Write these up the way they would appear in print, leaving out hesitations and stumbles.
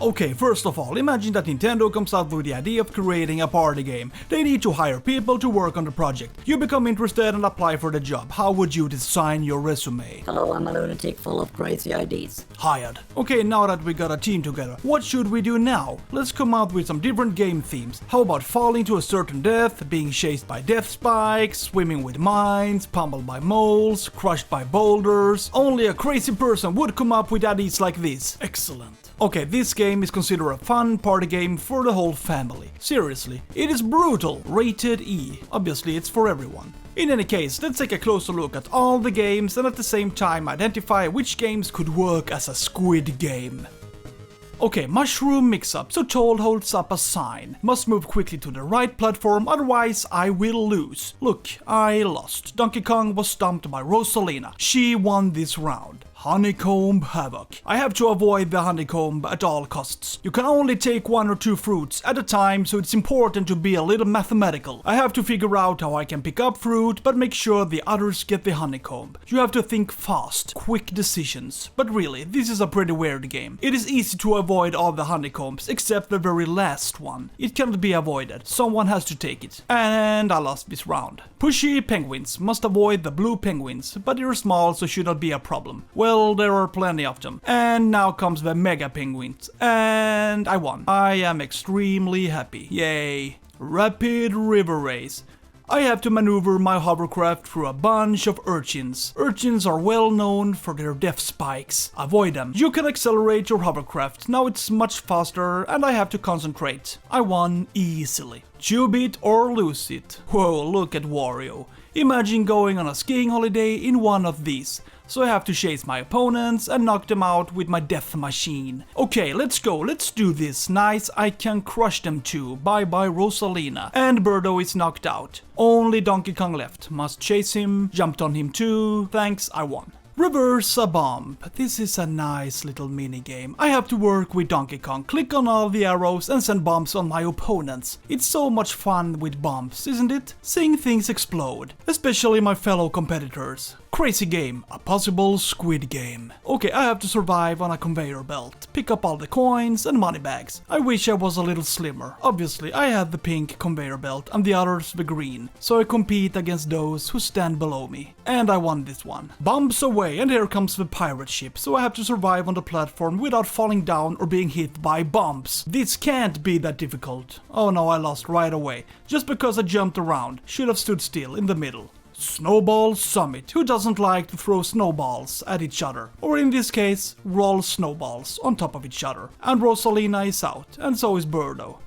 Okay, first of all, imagine that Nintendo comes up with the idea of creating a party game. They need to hire people to work on the project. You become interested and apply for the job. How would you design your resume? Hello, I'm a lunatic full of crazy ideas. Hired. Okay, now that we got a team together, what should we do now? Let's come up with some different game themes. How about falling to a certain death, being chased by death spikes, swimming with mines, pummeled by moles, crushed by boulders? Only a crazy person would come up with ideas like this. Excellent. Okay, this game is considered a fun party game for the whole family. Seriously, it is brutal, rated E. Obviously, it's for everyone. In any case, let's take a closer look at all the games and at the same time identify which games could work as a Squid Game. Okay, mushroom mix-up, so Toad holds up a sign. Must move quickly to the right platform, otherwise I will lose. Look, I lost. Donkey Kong was stumped by Rosalina. She won this round. Honeycomb Havoc. I have to avoid the honeycomb at all costs. You can only take 1 or 2 fruits at a time, so it's important to be a little mathematical. I have to figure out how I can pick up fruit, but make sure the others get the honeycomb. You have to think fast, quick decisions. But really, this is a pretty weird game. It is easy to avoid all the honeycombs, except the very last one. It cannot be avoided. Someone has to take it. And I lost this round. Pushy penguins. Must avoid the blue penguins, but they're small, so should not be a problem. Well, there are plenty of them. And now comes the mega penguins. And I won. I am extremely happy. Yay. Rapid river race. I have to maneuver my hovercraft through a bunch of urchins. Urchins are well known for their death spikes. Avoid them. You can accelerate your hovercraft. Now it's much faster and I have to concentrate. I won easily. Tube it or lose it. Whoa, look at Wario. Imagine going on a skiing holiday in one of these. So I have to chase my opponents and knock them out with my death machine. Okay, let's go, let's do this. Nice, I can crush them too. Bye bye Rosalina. And Birdo is knocked out. Only Donkey Kong left. Must chase him, jumped on him too. Thanks, I won. Reverse a bump. This is a nice little mini game. I have to work with Donkey Kong, click on all the arrows and send bumps on my opponents. It's so much fun with bumps, isn't it? Seeing things explode, especially my fellow competitors. Crazy game, a possible Squid Game. Okay, I have to survive on a conveyor belt, pick up all the coins and money bags. I wish I was a little slimmer. Obviously, I had the pink conveyor belt and the others the green, so I compete against those who stand below me. And I won this one. Bumps away, and here comes the pirate ship, so I have to survive on the platform without falling down or being hit by bumps. This can't be that difficult. Oh no, I lost right away, just because I jumped around. Should have stood still in the middle. Snowball Summit. Who doesn't like to throw snowballs at each other? Or in this case, roll snowballs on top of each other. And Rosalina is out, and so is Birdo.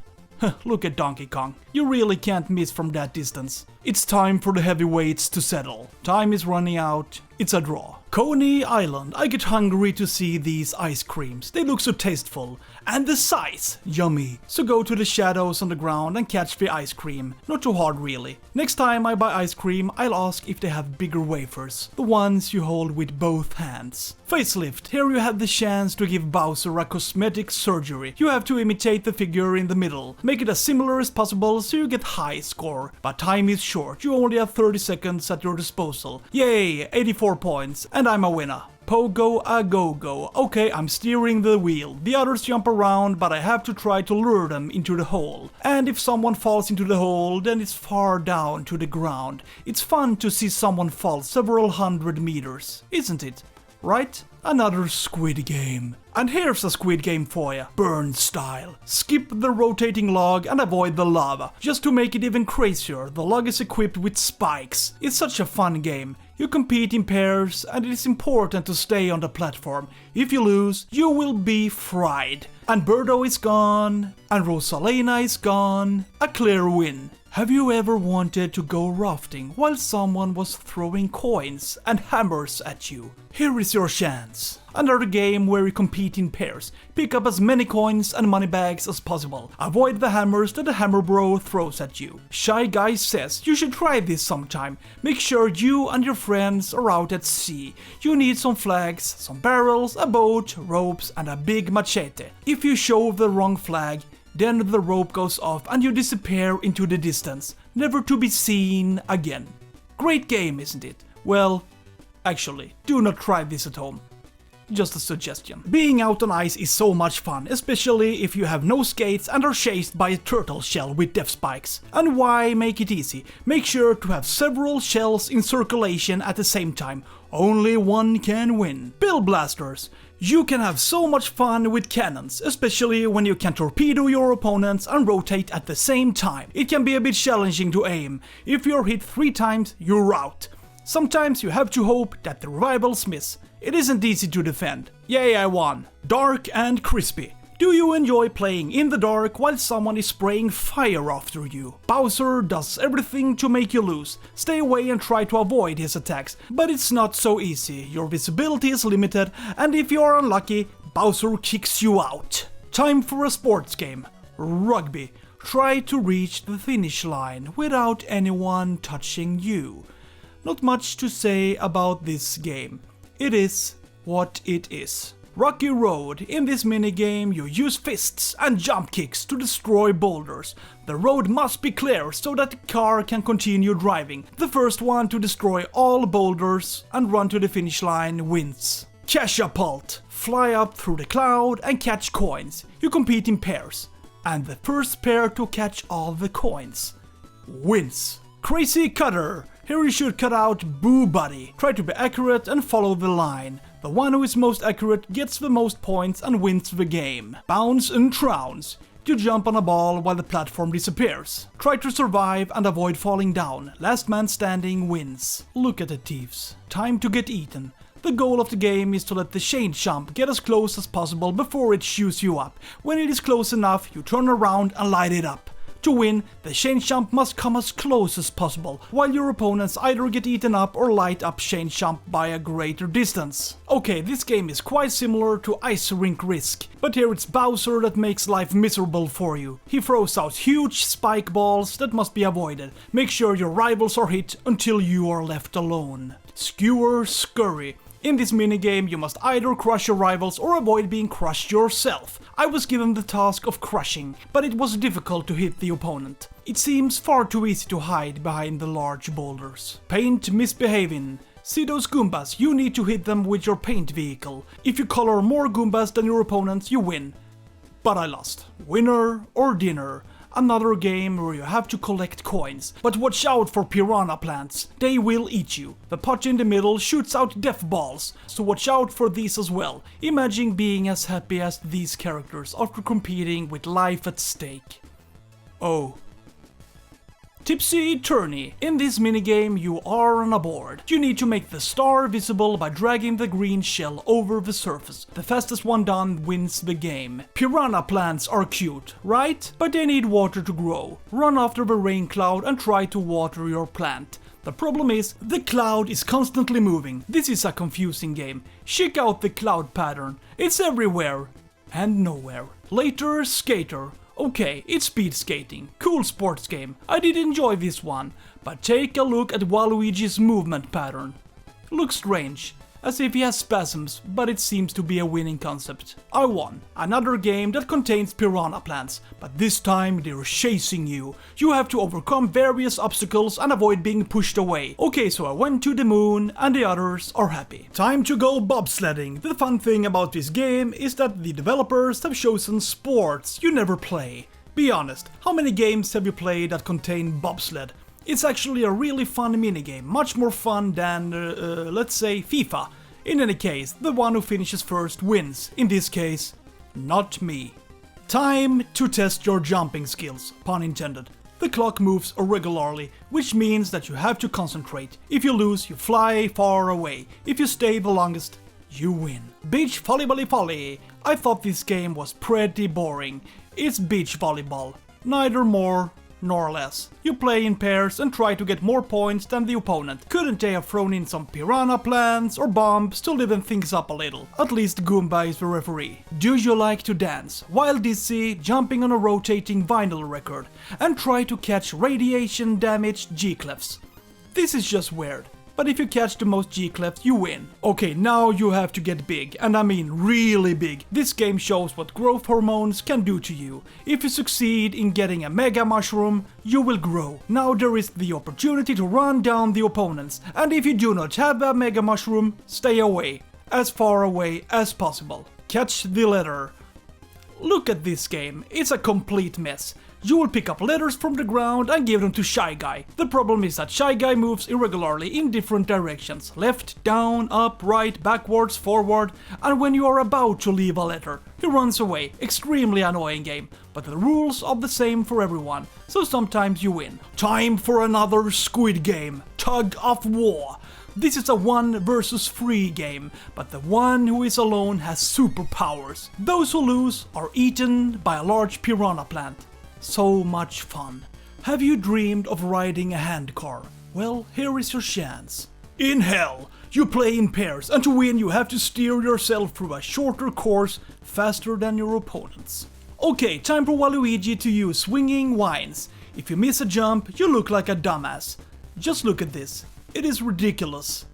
Look at Donkey Kong. You really can't miss from that distance. It's time for the heavyweights to settle. Time is running out. It's a draw. Coney Island. I get hungry to see these ice creams. They look so tasteful. And the size. Yummy. So go to the shadows on the ground and catch the ice cream. Not too hard really. Next time I buy ice cream, I'll ask if they have bigger wafers. The ones you hold with both hands. Facelift. Here you have the chance to give Bowser a cosmetic surgery. You have to imitate the figure in the middle. Make it as similar as possible so you get high score. But time is short. You only have 30 seconds at your disposal. Yay, 84 points. And I'm a winner. Pogo a go-go. Okay, I'm steering the wheel. The others jump around, but I have to try to lure them into the hole. And if someone falls into the hole, then it's far down to the ground. It's fun to see someone fall several hundred meters, isn't it? Right? Another Squid Game. And here's a Squid Game for ya, burn style. Skip the rotating log and avoid the lava. Just to make it even crazier, the log is equipped with spikes. It's such a fun game. You compete in pairs and it is important to stay on the platform. If you lose, you will be fried. And Birdo is gone, and Rosalina is gone. A clear win. Have you ever wanted to go rafting while someone was throwing coins and hammers at you? Here is your chance. Another game where you compete in pairs. Pick up as many coins and money bags as possible. Avoid the hammers that the hammer bro throws at you. Shy Guy says you should try this sometime. Make sure you and your friends are out at sea. You need some flags, some barrels, a boat, ropes and a big machete. If you show the wrong flag, then the rope goes off and you disappear into the distance, never to be seen again. Great game, isn't it? Well, actually, do not try this at home. Just a suggestion. Being out on ice is so much fun, especially if you have no skates and are chased by a turtle shell with death spikes. And why make it easy? Make sure to have several shells in circulation at the same time. Only one can win. Bill blasters. You can have so much fun with cannons, especially when you can torpedo your opponents and rotate at the same time. It can be a bit challenging to aim. If you're hit 3 times, you're out. Sometimes you have to hope that the rivals miss. It isn't easy to defend. Yay, I won. Dark and crispy. Do you enjoy playing in the dark while someone is spraying fire after you? Bowser does everything to make you lose. Stay away and try to avoid his attacks, but it's not so easy. Your visibility is limited, and if you are unlucky, Bowser kicks you out. Time for a sports game. Rugby. Try to reach the finish line without anyone touching you. Not much to say about this game. It is what it is. Rocky Road. In this minigame you use fists and jump kicks to destroy boulders. The road must be clear so that the car can continue driving. The first one to destroy all boulders and run to the finish line wins. Catapult. Fly up through the cloud and catch coins. You compete in pairs. And the first pair to catch all the coins wins. Crazy Cutter. Here you should cut out Boo Buddy. Try to be accurate and follow the line. The one who is most accurate gets the most points and wins the game. Bounce and Trounce. You jump on a ball while the platform disappears. Try to survive and avoid falling down. Last man standing wins. Look at the thieves. Time to get eaten. The goal of the game is to let the chain jump get as close as possible before it chews you up. When it is close enough, you turn around and light it up. To win, the chain jump must come as close as possible, while your opponents either get eaten up or light up chain jump by a greater distance. Okay, this game is quite similar to Ice Rink Risk, but here it's Bowser that makes life miserable for you. He throws out huge spike balls that must be avoided. Make sure your rivals are hit until you are left alone. Skewer Scurry. In this minigame you must either crush your rivals or avoid being crushed yourself. I was given the task of crushing, but it was difficult to hit the opponent. It seems far too easy to hide behind the large boulders. Paint Misbehavin. See those Goombas? You need to hit them with your paint vehicle. If you color more Goombas than your opponents, you win. But I lost. Winner or dinner. Another game where you have to collect coins. But watch out for piranha plants. They will eat you. The pot in the middle shoots out death balls, so watch out for these as well. Imagine being as happy as these characters after competing with life at stake. Oh. Tipsy Tourney. In this minigame you are on a board. You need to make the star visible by dragging the green shell over the surface. The fastest one done wins the game. Piranha plants are cute, right? But they need water to grow. Run after the rain cloud and try to water your plant. The problem is, the cloud is constantly moving. This is a confusing game. Check out the cloud pattern. It's everywhere and nowhere. Later, Skater. Okay, it's speed skating. Cool sports game. I did enjoy this one, but take a look at Waluigi's movement pattern. Looks strange, as if he has spasms, but it seems to be a winning concept. I won. Another game that contains piranha plants, but this time they're chasing you. You have to overcome various obstacles and avoid being pushed away. Okay, so I went to the moon and the others are happy. Time to go bobsledding. The fun thing about this game is that the developers have chosen sports you never play. Be honest, how many games have you played that contain bobsled? It's actually a really fun minigame, much more fun than, let's say, FIFA. In any case, the one who finishes first wins. In this case, not me. Time to test your jumping skills, pun intended. The clock moves irregularly, which means that you have to concentrate. If you lose, you fly far away. If you stay the longest, you win. Beach volleyball. I thought this game was pretty boring. It's beach volleyball, neither more nor less. You play in pairs and try to get more points than the opponent. Couldn't they have thrown in some piranha plants or bombs to liven things up a little? At least Goomba is the referee. Do you like to dance? While dizzy, jumping on a rotating vinyl record and try to catch radiation damaged G-clefs. This is just weird. But if you catch the most G-clefs, you win. Okay, now you have to get big, and I mean really big. This game shows what growth hormones can do to you. If you succeed in getting a mega mushroom, you will grow. Now there is the opportunity to run down the opponents, and if you do not have a mega mushroom, stay away. as far away as possible. Catch the letter. Look at this game, it's a complete mess. You will pick up letters from the ground and give them to Shy Guy. The problem is that Shy Guy moves irregularly in different directions. Left, down, up, right, backwards, forward. And when you are about to leave a letter, he runs away. Extremely annoying game. But the rules are the same for everyone, so sometimes you win. Time for another Squid Game. Tug of War. This is a 1 versus 3 game, but the one who is alone has superpowers. Those who lose are eaten by a large piranha plant. So much fun. Have you dreamed of riding a handcar? Well, here is your chance. In hell, you play in pairs, and to win you have to steer yourself through a shorter course faster than your opponents. Okay, time for Waluigi to use swinging vines. If you miss a jump, you look like a dumbass. Just look at this. It is ridiculous.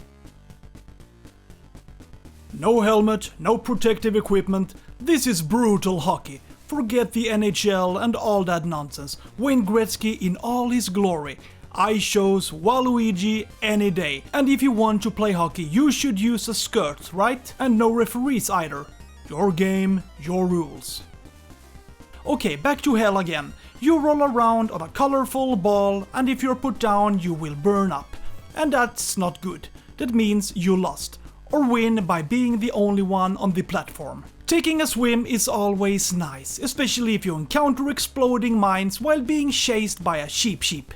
No helmet, no protective equipment. This is brutal hockey. Forget the NHL and all that nonsense. Wayne Gretzky in all his glory. I chose Waluigi any day. And if you want to play hockey, you should use a skirt, right? And no referees either. Your game, your rules. Okay, back to hell again. You roll around on a colorful ball, and if you're put down, you will burn up. And that's not good. That means you lost. Or win by being the only one on the platform. Taking a swim is always nice, especially if you encounter exploding mines while being chased by a sheep.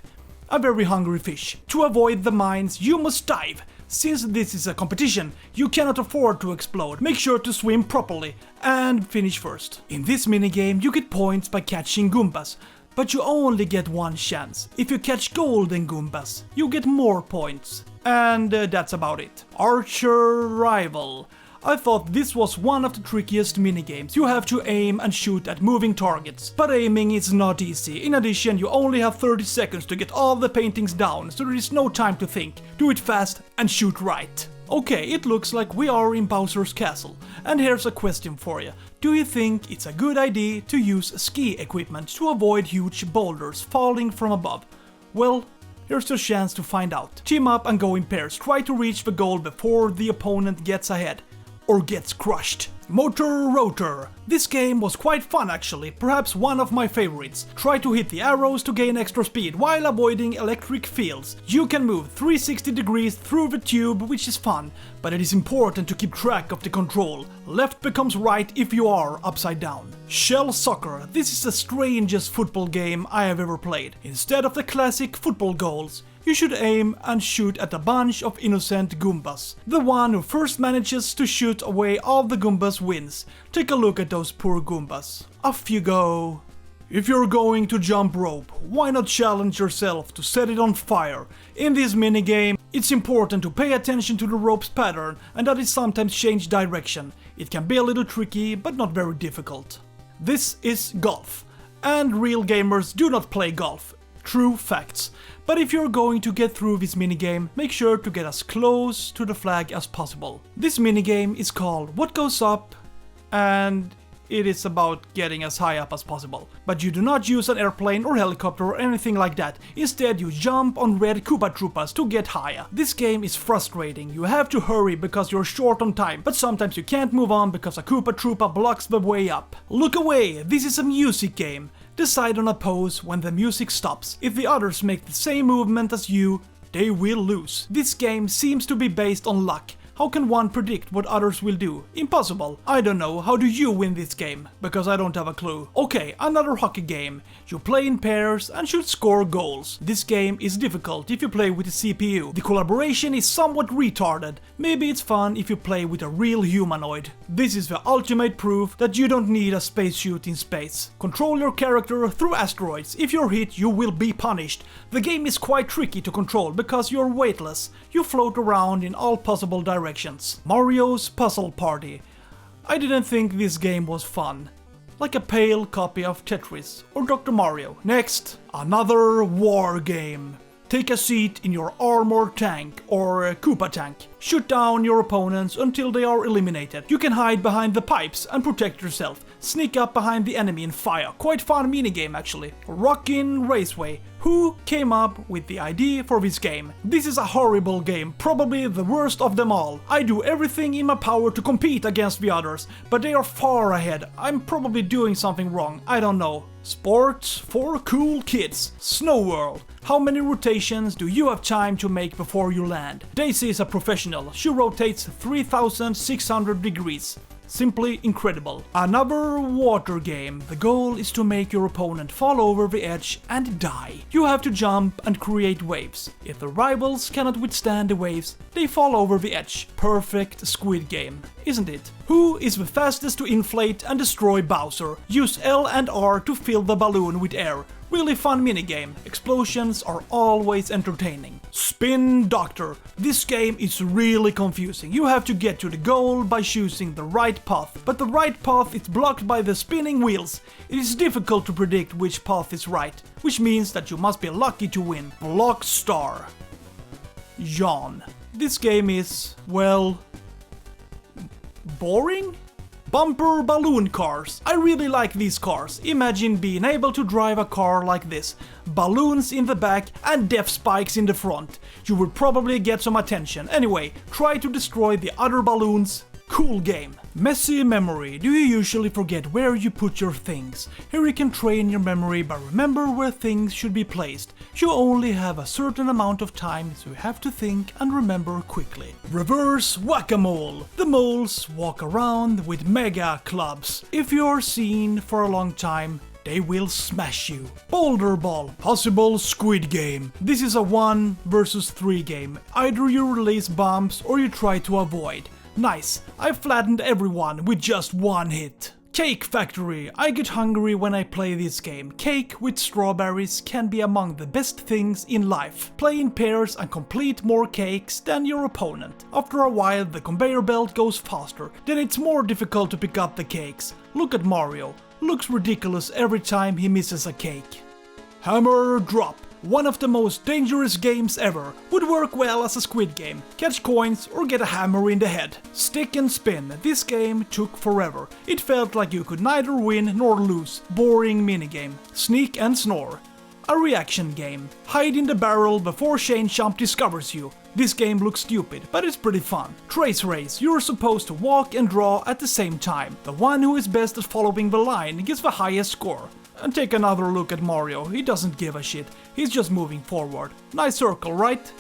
A very hungry fish. To avoid the mines, you must dive. Since this is a competition, you cannot afford to explode. Make sure to swim properly and finish first. In this minigame, you get points by catching Goombas, but you only get one chance. If you catch golden Goombas, you get more points. And that's about it. Archer Rival. I thought this was one of the trickiest minigames. You have to aim and shoot at moving targets. But aiming is not easy. In addition, you only have 30 seconds to get all the paintings down, so there is no time to think. Do it fast and shoot right. Okay, it looks like we are in Bowser's castle. And here's a question for you. Do you think it's a good idea to use ski equipment to avoid huge boulders falling from above? Well, here's your chance to find out. Team up and go in pairs. Try to reach the goal before the opponent gets ahead. Or gets crushed. Motor Rotor. This game was quite fun actually, perhaps one of my favorites. Try to hit the arrows to gain extra speed while avoiding electric fields. You can move 360 degrees through the tube, which is fun, but it is important to keep track of the control. Left becomes right if you are upside down. Shell Soccer. This is the strangest football game I have ever played. Instead of the classic football goals, you should aim and shoot at a bunch of innocent Goombas. The one who first manages to shoot away all the Goombas wins. Take a look at those poor Goombas. Off you go. If you're going to jump rope, why not challenge yourself to set it on fire? In this minigame, it's important to pay attention to the rope's pattern and that it sometimes changes direction. It can be a little tricky, but not very difficult. This is golf. And real gamers do not play golf. True facts. But if you're going to get through this minigame, make sure to get as close to the flag as possible. This minigame is called What Goes Up, and it is about getting as high up as possible. But you do not use an airplane or helicopter or anything like that. Instead, you jump on red Koopa Troopas to get higher. This game is frustrating. You have to hurry because you're short on time, but sometimes you can't move on because a Koopa Troopa blocks the way up. Look away, this is a music game. Decide on a pose when the music stops. If the others make the same movement as you, they will lose. This game seems to be based on luck. How can one predict what others will do? Impossible. I don't know. How do you win this game? Because I don't have a clue. Okay, another hockey game. You play in pairs and should score goals. This game is difficult if you play with a CPU. The collaboration is somewhat retarded. Maybe it's fun if you play with a real humanoid. This is the ultimate proof that you don't need a spacesuit in space. Control your character through asteroids. If you're hit, you will be punished. The game is quite tricky to control because you're weightless. You float around in all possible directions. Mario's Puzzle Party. I didn't think this game was fun. Like a pale copy of Tetris or Dr. Mario. Next, another war game. Take a seat in your armor tank or Koopa tank. Shoot down your opponents until they are eliminated. You can hide behind the pipes and protect yourself. Sneak up behind the enemy and fire. Quite fun minigame actually. Rockin' Raceway. Who came up with the idea for this game? This is a horrible game, probably the worst of them all. I do everything in my power to compete against the others, but they are far ahead. I'm probably doing something wrong, I don't know. Sports for cool kids. Snow World. How many rotations do you have time to make before you land? Daisy is a professional. She rotates 3,600 degrees. Simply incredible. Another water game. The goal is to make your opponent fall over the edge and die. You have to jump and create waves. If the rivals cannot withstand the waves, they fall over the edge. Perfect Squid Game, isn't it? Who is the fastest to inflate and destroy Bowser? Use L and R to fill the balloon with air. Really fun minigame. Explosions are always entertaining. Spin Doctor. This game is really confusing. You have to get to the goal by choosing the right path, but the right path is blocked by the spinning wheels. It is difficult to predict which path is right, which means that you must be lucky to win. Block Star. Yawn. This game is, well, boring? Bumper balloon cars. I really like these cars. Imagine being able to drive a car like this. Balloons in the back and death spikes in the front. You would probably get some attention. Anyway, try to destroy the other balloons. Cool game. Messy memory. Do you usually forget where you put your things? Here you can train your memory by remember where things should be placed. You only have a certain amount of time, so you have to think and remember quickly. Reverse whack-a-mole. The moles walk around with mega clubs. If you're seen for a long time, they will smash you. Boulder Ball. Possible Squid Game. This is a 1 versus 3 game. Either you release bombs or you try to avoid. Nice, I flattened everyone with just one hit. Cake Factory. I get hungry when I play this game. Cake with strawberries can be among the best things in life. Play in pairs and complete more cakes than your opponent. After a while the conveyor belt goes faster, then it's more difficult to pick up the cakes. Look at Mario. Looks ridiculous every time he misses a cake. Hammer Drop. One of the most dangerous games ever. Would work well as a Squid Game. Catch coins or get a hammer in the head. Stick and Spin. This game took forever. It felt like you could neither win nor lose. Boring minigame. Sneak and Snore. A reaction game. Hide in the barrel before Shane Chump discovers you. This game looks stupid, but it's pretty fun. Trace Race. You're supposed to walk and draw at the same time. The one who is best at following the line gets the highest score. And take another look at Mario, he doesn't give a shit, he's just moving forward. Nice circle, right?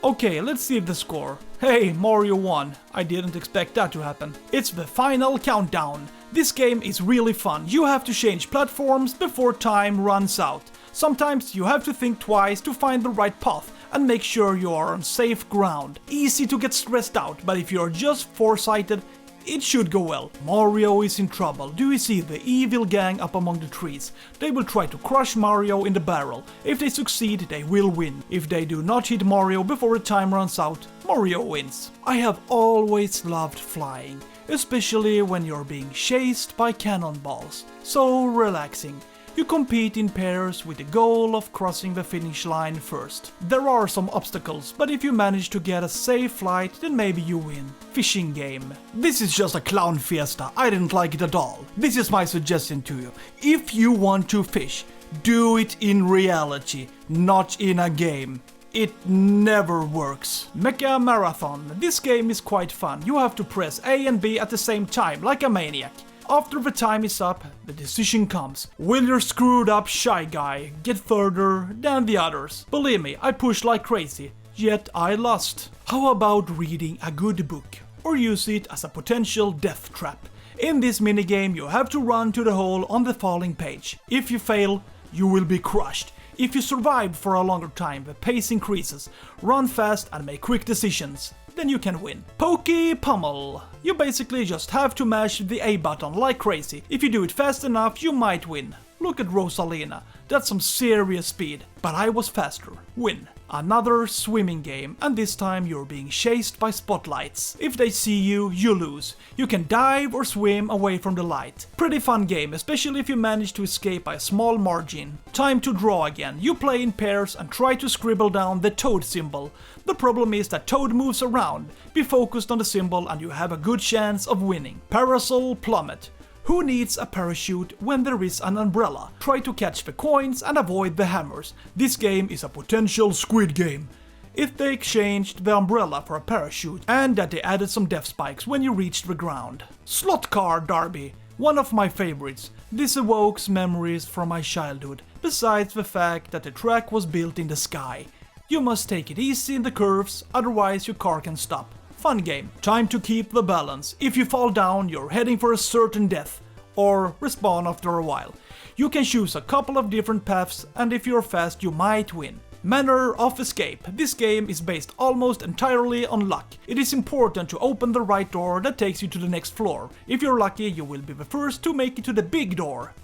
Okay, let's see the score. Hey, Mario won. I didn't expect that to happen. It's the final countdown. This game is really fun. You have to change platforms before time runs out. Sometimes you have to think twice to find the right path and make sure you are on safe ground. Easy to get stressed out, but if you're just foresighted, it should go well. Mario is in trouble. Do you see the evil gang up among the trees? They will try to crush Mario in the barrel. If they succeed, they will win. If they do not hit Mario before the time runs out, Mario wins. I have always loved flying, especially when you're being chased by cannonballs. So relaxing. You compete in pairs with the goal of crossing the finish line first. There are some obstacles, but if you manage to get a safe flight, then maybe you win. Fishing game. This is just a clown fiesta. I didn't like it at all. This is my suggestion to you. If you want to fish, do it in reality, not in a game. It never works. Mecha Marathon. This game is quite fun. You have to press A and B at the same time, like a maniac. After the time is up, the decision comes. Will your screwed up shy guy get further than the others? Believe me, I pushed like crazy, yet I lost. How about reading a good book? Or use it as a potential death trap? In this minigame you have to run to the hole on the falling page. If you fail, you will be crushed. If you survive for a longer time, the pace increases. Run fast and make quick decisions. Then you can win. Pokey Pummel. You basically just have to mash the A button like crazy. If you do it fast enough, you might win. Look at Rosalina, that's some serious speed. But I was faster. Win. Another swimming game, and this time you're being chased by spotlights. If they see you, you lose. You can dive or swim away from the light. Pretty fun game, especially if you manage to escape by a small margin. Time to draw again. You play in pairs and try to scribble down the toad symbol. The problem is that toad moves around. Be focused on the symbol and you have a good chance of winning. Parasol Plummet. Who needs a parachute when there is an umbrella? Try to catch the coins and avoid the hammers. This game is a potential Squid Game. If they exchanged the umbrella for a parachute and that they added some death spikes when you reached the ground. Slot Car Derby. One of my favorites. This evokes memories from my childhood, besides the fact that the track was built in the sky. You must take it easy in the curves, otherwise your car can stop. Fun game. Time to keep the balance. If you fall down, you're heading for a certain death, or respawn after a while. You can choose a couple of different paths, and if you're fast, you might win. Manner of escape. This game is based almost entirely on luck. It is important to open the right door that takes you to the next floor. If you're lucky, you will be the first to make it to the big door.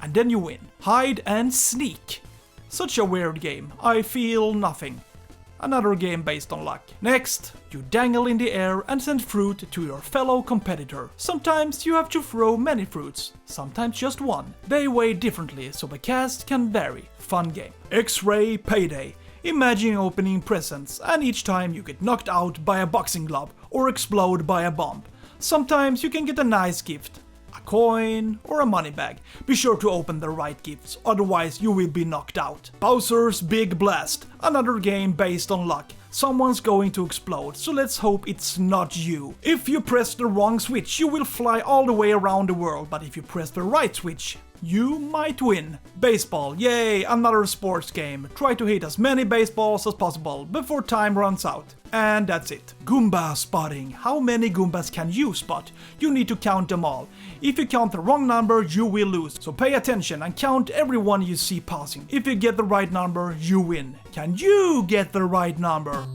And then you win. Hide and sneak. Such a weird game. I feel nothing. Another game based on luck. Next, you dangle in the air and send fruit to your fellow competitor. Sometimes you have to throw many fruits, sometimes just one. They weigh differently, so the cast can vary. Fun game. X-Ray Payday. Imagine opening presents, and each time you get knocked out by a boxing glove or explode by a bomb. Sometimes you can get a nice gift. A coin or a money bag. Be sure to open the right gifts, otherwise you will be knocked out. Bowser's Big Blast. Another game based on luck. Someone's going to explode, so let's hope it's not you. If you press the wrong switch, you will fly all the way around the world, but if you press the right switch, you might win. Baseball, yay, another sports game. Try to hit as many baseballs as possible before time runs out. And that's it. Goomba spotting. How many Goombas can you spot? You need to count them all. If you count the wrong number, you will lose. So pay attention and count everyone you see passing. If you get the right number, you win. Can you get the right number?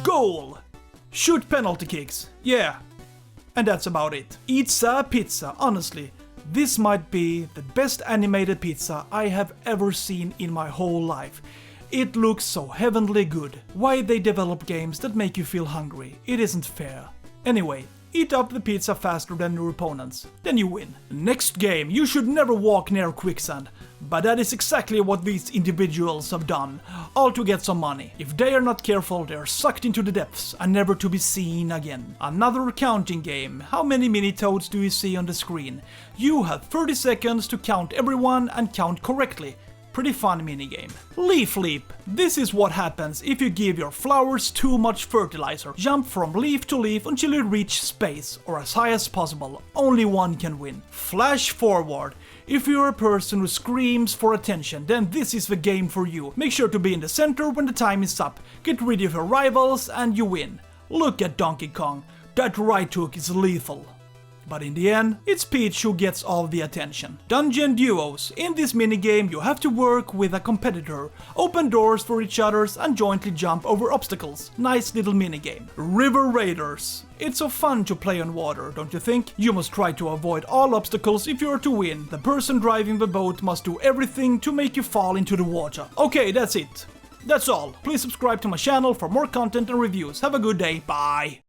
Goal! Shoot penalty kicks, yeah. And that's about it. It's a pizza, honestly. This might be the best animated pizza I have ever seen in my whole life. It looks so heavenly good. Why they develop games that make you feel hungry? It isn't fair. Anyway, eat up the pizza faster than your opponents, then you win. Next game, you should never walk near quicksand. But that is exactly what these individuals have done, all to get some money. If they are not careful, they are sucked into the depths and never to be seen again. Another counting game. How many mini toads do you see on the screen? You have 30 seconds to count everyone and count correctly. Pretty fun minigame. Leaf leap. This is what happens if you give your flowers too much fertilizer. Jump from leaf to leaf until you reach space, or as high as possible. Only one can win. Flash forward. If you're a person who screams for attention, then this is the game for you. Make sure to be in the center when the time is up. Get rid of your rivals and you win. Look at Donkey Kong. That right hook is lethal. But in the end, it's Peach who gets all the attention. Dungeon duos. In this minigame, you have to work with a competitor, open doors for each others and jointly jump over obstacles. Nice little minigame. River Raiders. It's so fun to play on water, don't you think? You must try to avoid all obstacles if you're to win. The person driving the boat must do everything to make you fall into the water. Okay, that's it. That's all. Please subscribe to my channel for more content and reviews. Have a good day. Bye.